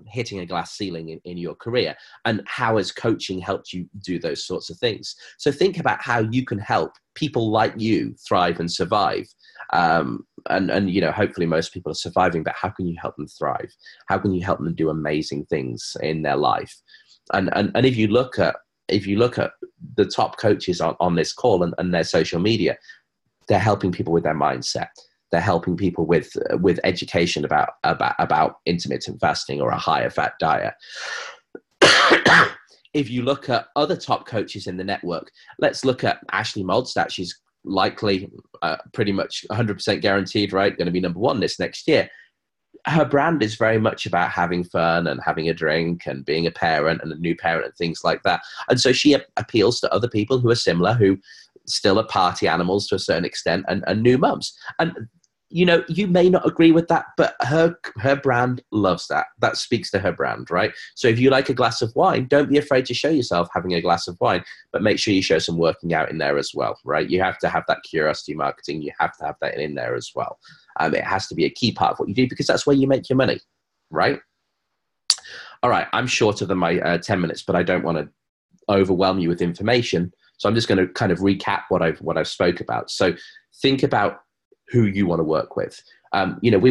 Speaker 5: hitting a glass ceiling in your career, and how has coaching helped you do those sorts of things? So think about how you can help people like you thrive and survive. And you know, hopefully most people are surviving, but how can you help them thrive? How can you help them do amazing things in their life? And if you look at the top coaches on this call and their social media, they're helping people with their mindset. They're helping people with education about intermittent fasting or a higher fat diet. If you look at other top coaches in the network, let's look at Ashley Moldstadt. She's likely pretty much 100% guaranteed, right, going to be number one this next year. Her brand is very much about having fun and having a drink and being a parent and a new parent and things like that. And so she appeals to other people who are similar, who still are party animals to a certain extent, and new mums. And you know, you may not agree with that, but her brand loves that. That speaks to her brand, right? So if you like a glass of wine, don't be afraid to show yourself having a glass of wine, but make sure you show some working out in there as well, right? You have to have that curiosity marketing. You have to have that in there as well. It has to be a key part of what you do, because that's where you make your money, right? All right, I'm shorter than my 10 minutes, but I don't want to overwhelm you with information. So I'm just going to kind of recap what I've spoke about. So think about who you want to work with. You know, we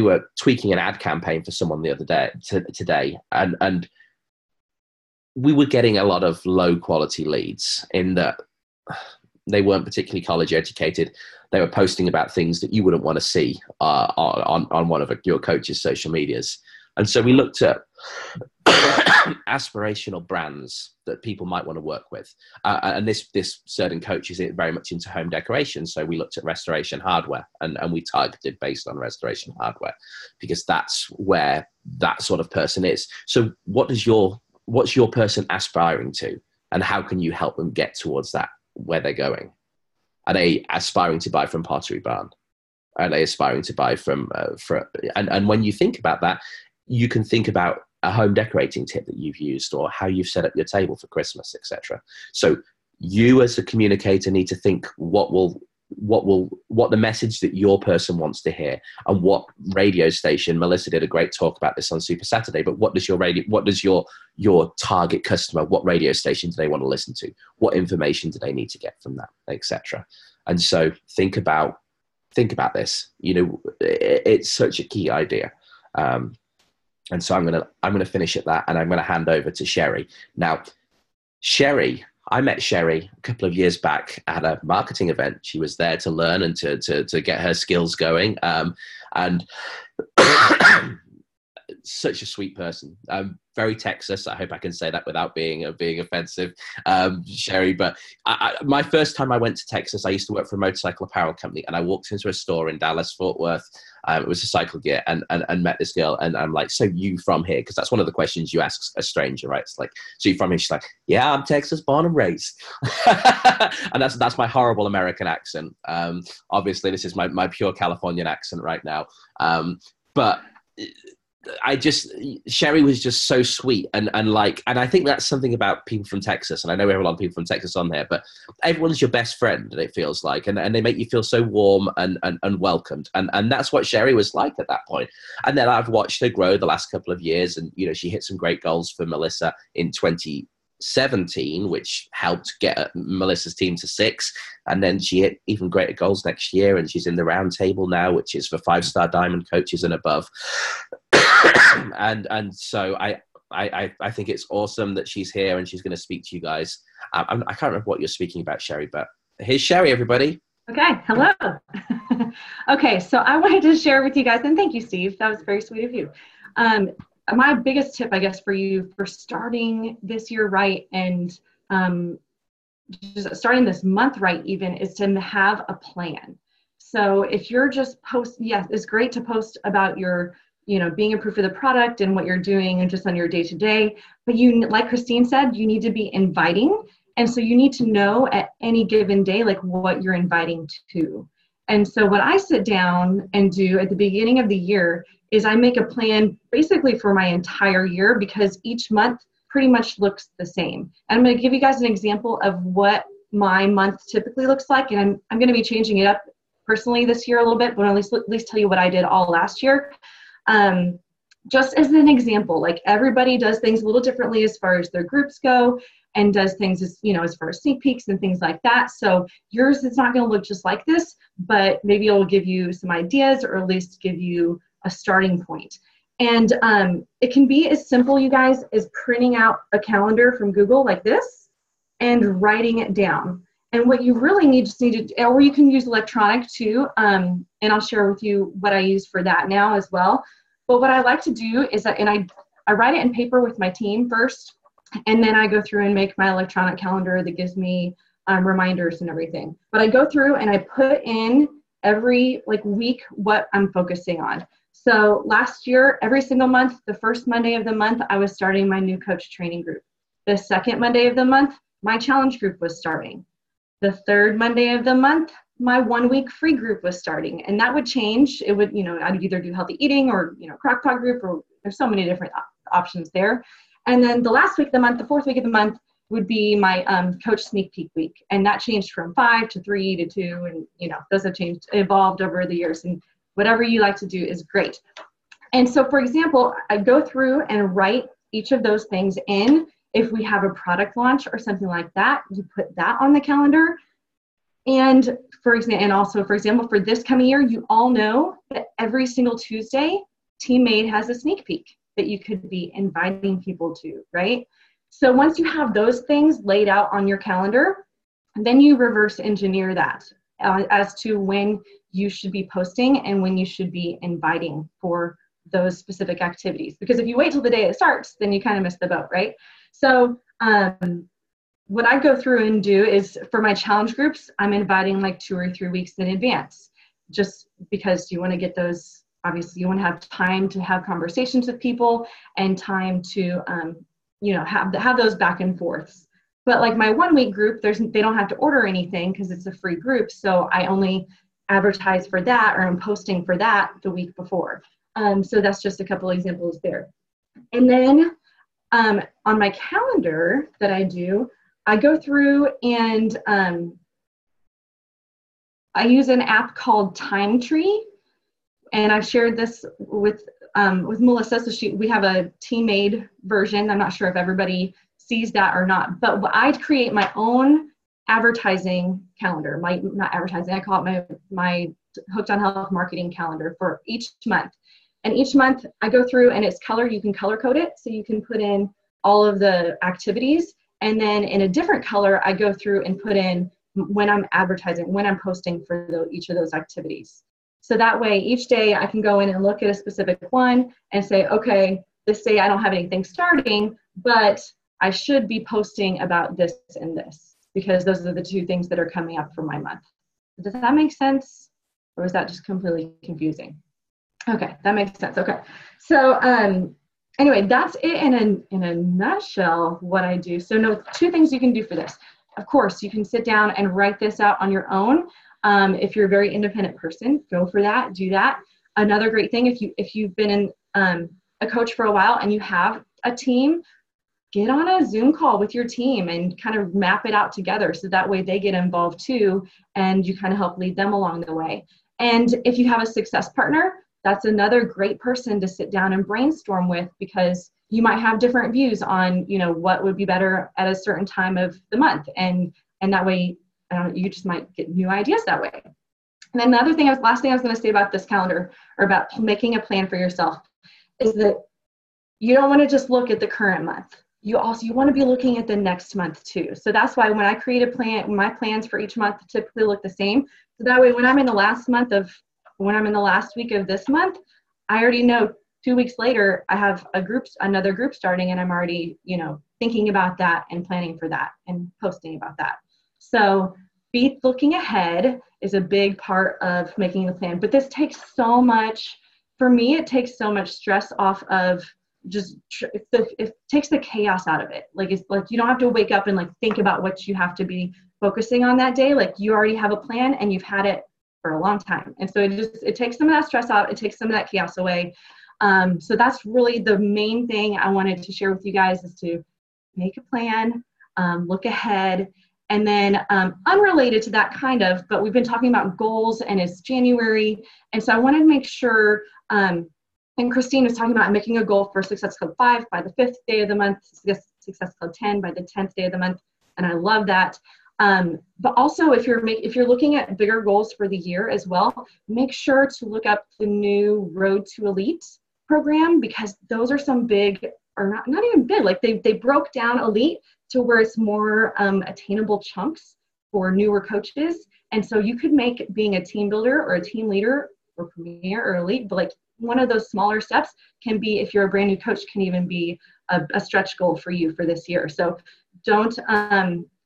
Speaker 5: were tweaking an ad campaign for someone the other day, today, and we were getting a lot of low quality leads in that they weren't particularly college educated. They were posting about things that you wouldn't want to see on one of your coach's social medias. And so we looked at aspirational brands that people might want to work with. And this certain coach is very much into home decoration. So we looked at restoration hardware, and we targeted based on restoration hardware, because that's where that sort of person is. So what's your person aspiring to, and how can you help them get towards that, where they're going? Are they aspiring to buy from Pottery Barn? Are they aspiring to buy from, and when you think about that, you can think about a home decorating tip that you've used, or how you've set up your table for Christmas, etc. So you as a communicator need to think what the message that your person wants to hear, and what radio station. Melissa did a great talk about this on Super Saturday, but what does your target customer, what radio station do they want to listen to? What information do they need to get from that, etc. And so think about this. You know, it's such a key idea. And so I'm gonna finish at that, and I'm gonna hand over to Sherry. Now, Sherry, I met Sherry a couple of years back at a marketing event. She was there to learn and to get her skills going. And such a sweet person. Very Texas. I hope I can say that without being offensive, Sherry. But my first time I went to Texas, I used to work for a motorcycle apparel company, and I walked into a store in Dallas, Fort Worth, It was a cycle gear, and met this girl, and I'm like, so you from here? Because that's one of the questions you ask a stranger, right? It's like, so you from here? She's like, yeah, I'm Texas born and raised. And that's my horrible American accent. Obviously this is my pure Californian accent right now. But Sherry was just so sweet, and I think that's something about people from Texas, and I know we have a lot of people from Texas on here, but everyone's your best friend, it feels like, and they make you feel so warm and welcomed, and that's what Sherry was like at that point. And then I've watched her grow the last couple of years, and she hit some great goals for Melissa in 2017, which helped get Melissa's team to 6, and then she hit even greater goals next year, and she's in the round table now, which is for 5-star diamond coaches and above. and so I think it's awesome that she's here and she's going to speak to you guys. I can't remember what you're speaking about, Sherry, but here's Sherry, everybody.
Speaker 6: Okay, hello. Okay, so I wanted to share with you guys, and thank you, Steve. That was very sweet of you. My biggest tip, I guess, for you for starting this year right, and just starting this month right even, is to have a plan. So if you're just yes, it's great to post about your, being a proof of the product and what you're doing and just on your day-to-day, but like Christine said, you need to be inviting. And so you need to know at any given day, like what you're inviting to. And so what I sit down and do at the beginning of the year is I make a plan basically for my entire year, because each month pretty much looks the same. And I'm going to give you guys an example of what my month typically looks like. And I'm going to be changing it up personally this year a little bit, but at least tell you what I did all last year. Just as an example, like everybody does things a little differently as far as their groups go, and does things as, as far as sneak peeks and things like that. So yours is not going to look just like this, but maybe it'll give you some ideas, or at least give you a starting point. And it can be as simple, you guys, as printing out a calendar from Google like this and writing it down. And what you really just need to, or you can use electronic too, and I'll share with you what I use for that now as well. But what I like to do is that, and I write it in paper with my team first, and then I go through and make my electronic calendar that gives me reminders and everything. But I go through and I put in every week what I'm focusing on. So last year, every single month, the first Monday of the month, I was starting my new coach training group. The second Monday of the month, my challenge group was starting. The third Monday of the month, my 1-week free group was starting. And that would change. It would, I'd either do healthy eating or, crock-pot group, or there's so many different options there. And then the last week of the month, the fourth week of the month, would be my coach sneak peek week. And that changed from 5 to 3 to 2. And, those have changed, evolved over the years. And whatever you like to do is great. And so, for example, I go through and write each of those things in. If we have a product launch or something like that, you put that on the calendar. And for example, for this coming year, you all know that every single Tuesday, TeamMADE has a sneak peek that you could be inviting people to, right? So once you have those things laid out on your calendar, then you reverse engineer that as to when you should be posting and when you should be inviting for those specific activities. Because if you wait till the day it starts, then you kind of miss the boat, right? So what I go through and do is, for my challenge groups, I'm inviting 2 or 3 weeks in advance, just because you want to get those, obviously you want to have time to have conversations with people and time to, have those back and forths. But my 1-week group, they don't have to order anything because it's a free group. So I only advertise for that, or I'm posting for that the week before. So that's just a couple examples there. And then on my calendar that I do, I go through and I use an app called Time Tree, and I've shared this with Melissa. So we have a TeamMADE version. I'm not sure if everybody sees that or not, but I create my own advertising calendar. Not advertising, I call it my Hooked on Health marketing calendar for each month. And each month I go through, and it's color. You can color code it, so you can put in all of the activities. And then in a different color, I go through and put in when I'm advertising, when I'm posting for each of those activities. So that way, each day I can go in and look at a specific one and say, okay, this day I don't have anything starting, but I should be posting about this and this, because those are the 2 things that are coming up for my month. Does that make sense? Or is that just completely confusing? Okay, that makes sense. Okay. So anyway, that's it in a nutshell what I do. So no, two things you can do for this. Of course, you can sit down and write this out on your own. If you're a very independent person, go for that, do that. Another great thing, if you've been in a coach for a while and you have a team, get on a Zoom call with your team and kind of map it out together, so that way they get involved too, and you kind of help lead them along the way. And if you have a success partner, that's another great person to sit down and brainstorm with, because you might have different views on, what would be better at a certain time of the month, and that way you just might get new ideas that way. And then last thing I was going to say about this calendar, or about making a plan for yourself, is that you don't want to just look at the current month. You want to be looking at the next month too. So that's why when I create a plan, my plans for each month typically look the same. So that way, when I'm in the last week of this month, I already know 2 weeks later I have another group starting, and I'm already, thinking about that and planning for that and posting about that. So be looking ahead is a big part of making the plan. But this takes so much, for me, it takes so much stress off of it takes the chaos out of it. Like, it's like you don't have to wake up and think about what you have to be focusing on that day. Like, you already have a plan and you've had it for a long time. And so it takes some of that stress out. It takes some of that chaos away. So that's really the main thing I wanted to share with you guys, is to make a plan, look ahead. And then unrelated to that but we've been talking about goals, and it's January. And so I wanted to make sure, and Christine was talking about making a goal for Success Club 5 by the 5th day of the month, Success Club 10 by the 10th day of the month. And I love that. But also, if you're looking at bigger goals for the year as well, make sure to look up the new Road to Elite program, because those are some big, or not even big, they broke down Elite to where it's more attainable chunks for newer coaches. And so you could make being a team builder or a team leader or premier or elite, but one of those smaller steps can be, if you're a brand new coach, can even be a stretch goal for you for this year. So don't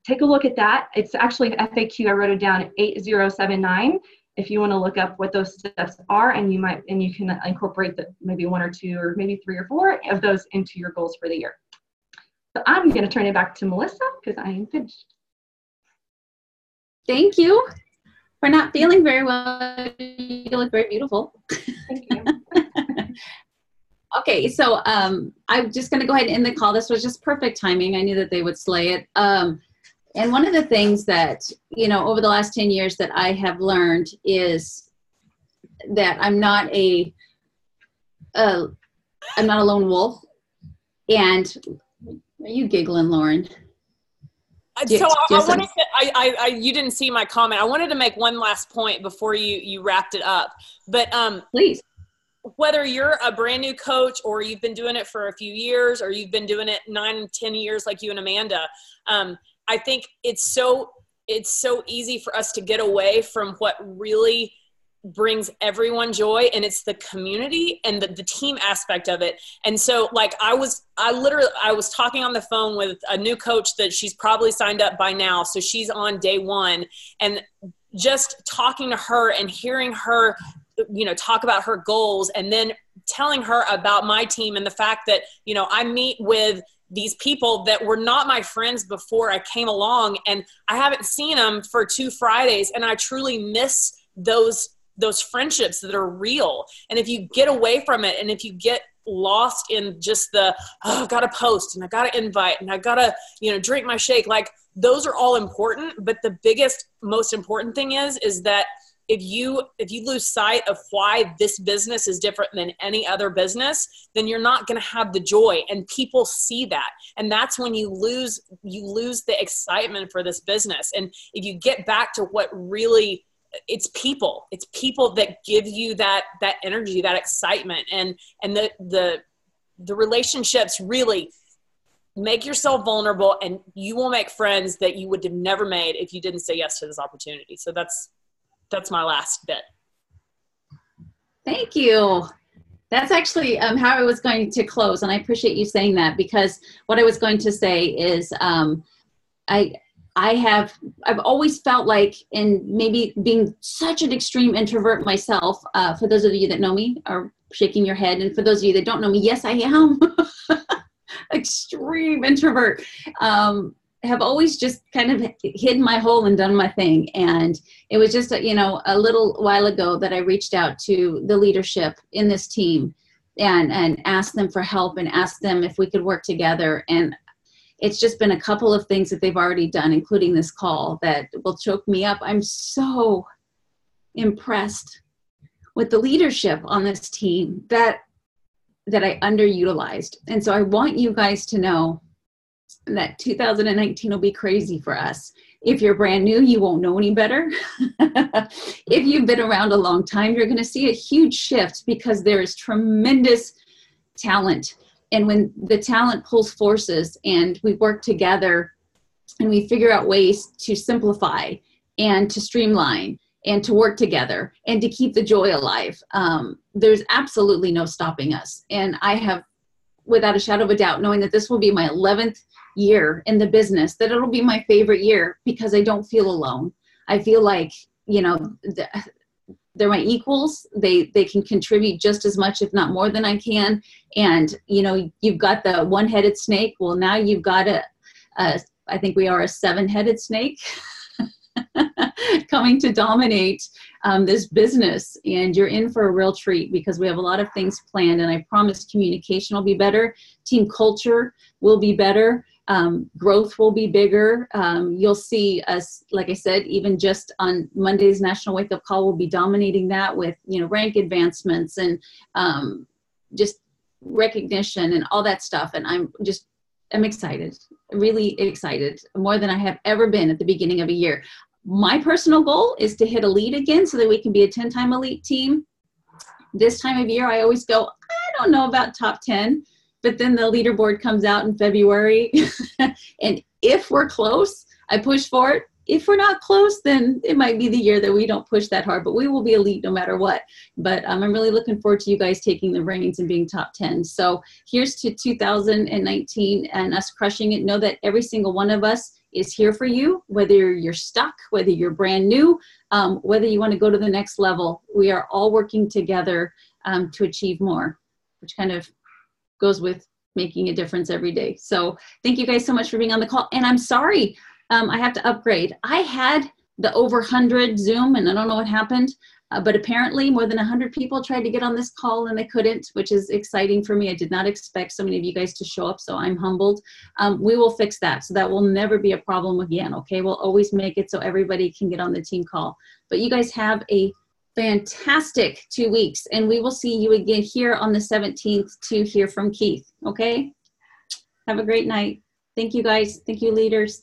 Speaker 6: take a look at that. It's actually FAQ. I wrote it down, 8079. If you want to look up what those steps are, and you can incorporate maybe 1 or 2 or maybe 3 or 4 of those into your goals for the year. So I'm going to turn it back to Melissa, because I am finished.
Speaker 1: Thank you for not feeling very well. You look very beautiful.
Speaker 6: Thank you.
Speaker 1: Okay, so I'm just going to go ahead and end the call. This was just perfect timing. I knew that they would slay it. And one of the things that, over the last 10 years that I have learned is that I'm not a lone wolf. And are you giggling, Lauren?
Speaker 7: So you didn't see my comment. I wanted to make one last point before you wrapped it up. But
Speaker 1: please.
Speaker 7: Whether you're a brand new coach, or you've been doing it for a few years, or you've been doing it 9, 10 years like you and Amanda, I think it's so easy for us to get away from what really brings everyone joy, and it's the community and the team aspect of it. And so I was talking on the phone with a new coach that she's probably signed up by now. So she's on day 1, and just talking to her and hearing her, talk about her goals, and then telling her about my team and the fact that, I meet with these people that were not my friends before I came along, and I haven't seen them for 2 Fridays, and I truly miss those friendships that are real. And if you get away from it, and if you get lost in just I gotta post, and I gotta invite, and I gotta, drink my shake, those are all important. But the biggest, most important thing is that if you lose sight of why this business is different than any other business, then you're not going to have the joy, and people see that. And that's when you lose the excitement for this business. And if you get back to what really, it's people that give you that energy, that excitement, and the relationships. Really make yourself vulnerable, and you will make friends that you would have never made if you didn't say yes to this opportunity. So that's my last bit.
Speaker 1: Thank you. That's actually how I was going to close, and I appreciate you saying that, because what I was going to say is I I've always felt like, and maybe being such an extreme introvert myself, for those of you that know me are shaking your head, and for those of you that don't know me, yes, I am extreme introvert. Have always just kind of hidden my hole and done my thing. And it was just a little while ago that I reached out to the leadership in this team and asked them for help and asked them if we could work together. And it's just been a couple of things that they've already done, including this call, that will choke me up. I'm so impressed with the leadership on this team that I underutilized. And so I want you guys to know that 2019 will be crazy for us. If you're brand new, you won't know any better. If you've been around a long time, you're going to see a huge shift, because there is tremendous talent. And when the talent pulls forces and we work together and we figure out ways to simplify and to streamline and to work together and to keep the joy alive, there's absolutely no stopping us. And I have, without a shadow of a doubt, knowing that this will be my 11th year in the business, that it'll be my favorite year, because I don't feel alone. I feel like, they're my equals. They can contribute just as much, if not more than I can. And, you've got the one-headed snake. Well, now you've got I think we are a 7-headed snake coming to dominate this business. And you're in for a real treat, because we have a lot of things planned. And I promise communication will be better. Team culture will be better. Growth will be bigger. You'll see us, like I said, even just on Monday's National Wake Up Call, we'll be dominating that with, rank advancements and just recognition and all that stuff. And I'm excited, really excited, more than I have ever been at the beginning of a year. My personal goal is to hit elite again, so that we can be a 10-time elite team. This time of year, I always go, I don't know about top 10. But then the leaderboard comes out in February. And if we're close, I push for it. If we're not close, then it might be the year that we don't push that hard, but we will be elite no matter what. But I'm really looking forward to you guys taking the reins and being top 10. So here's to 2019 and us crushing it. Know that every single one of us is here for you, whether you're stuck, whether you're brand new, whether you want to go to the next level. We are all working together to achieve more, which kind of goes with making a difference every day. So thank you guys so much for being on the call. And I'm sorry, I have to upgrade. I had the over 100 Zoom, and I don't know what happened, but apparently more than 100 people tried to get on this call and they couldn't, which is exciting for me. I did not expect so many of you guys to show up, so I'm humbled. We will fix that, so that will never be a problem again, okay? We'll always make it so everybody can get on the team call. But you guys have a fantastic 2 weeks, and we will see you again here on the 17th to hear from Keith, okay? Have a great night. Thank you guys. Thank you, leaders.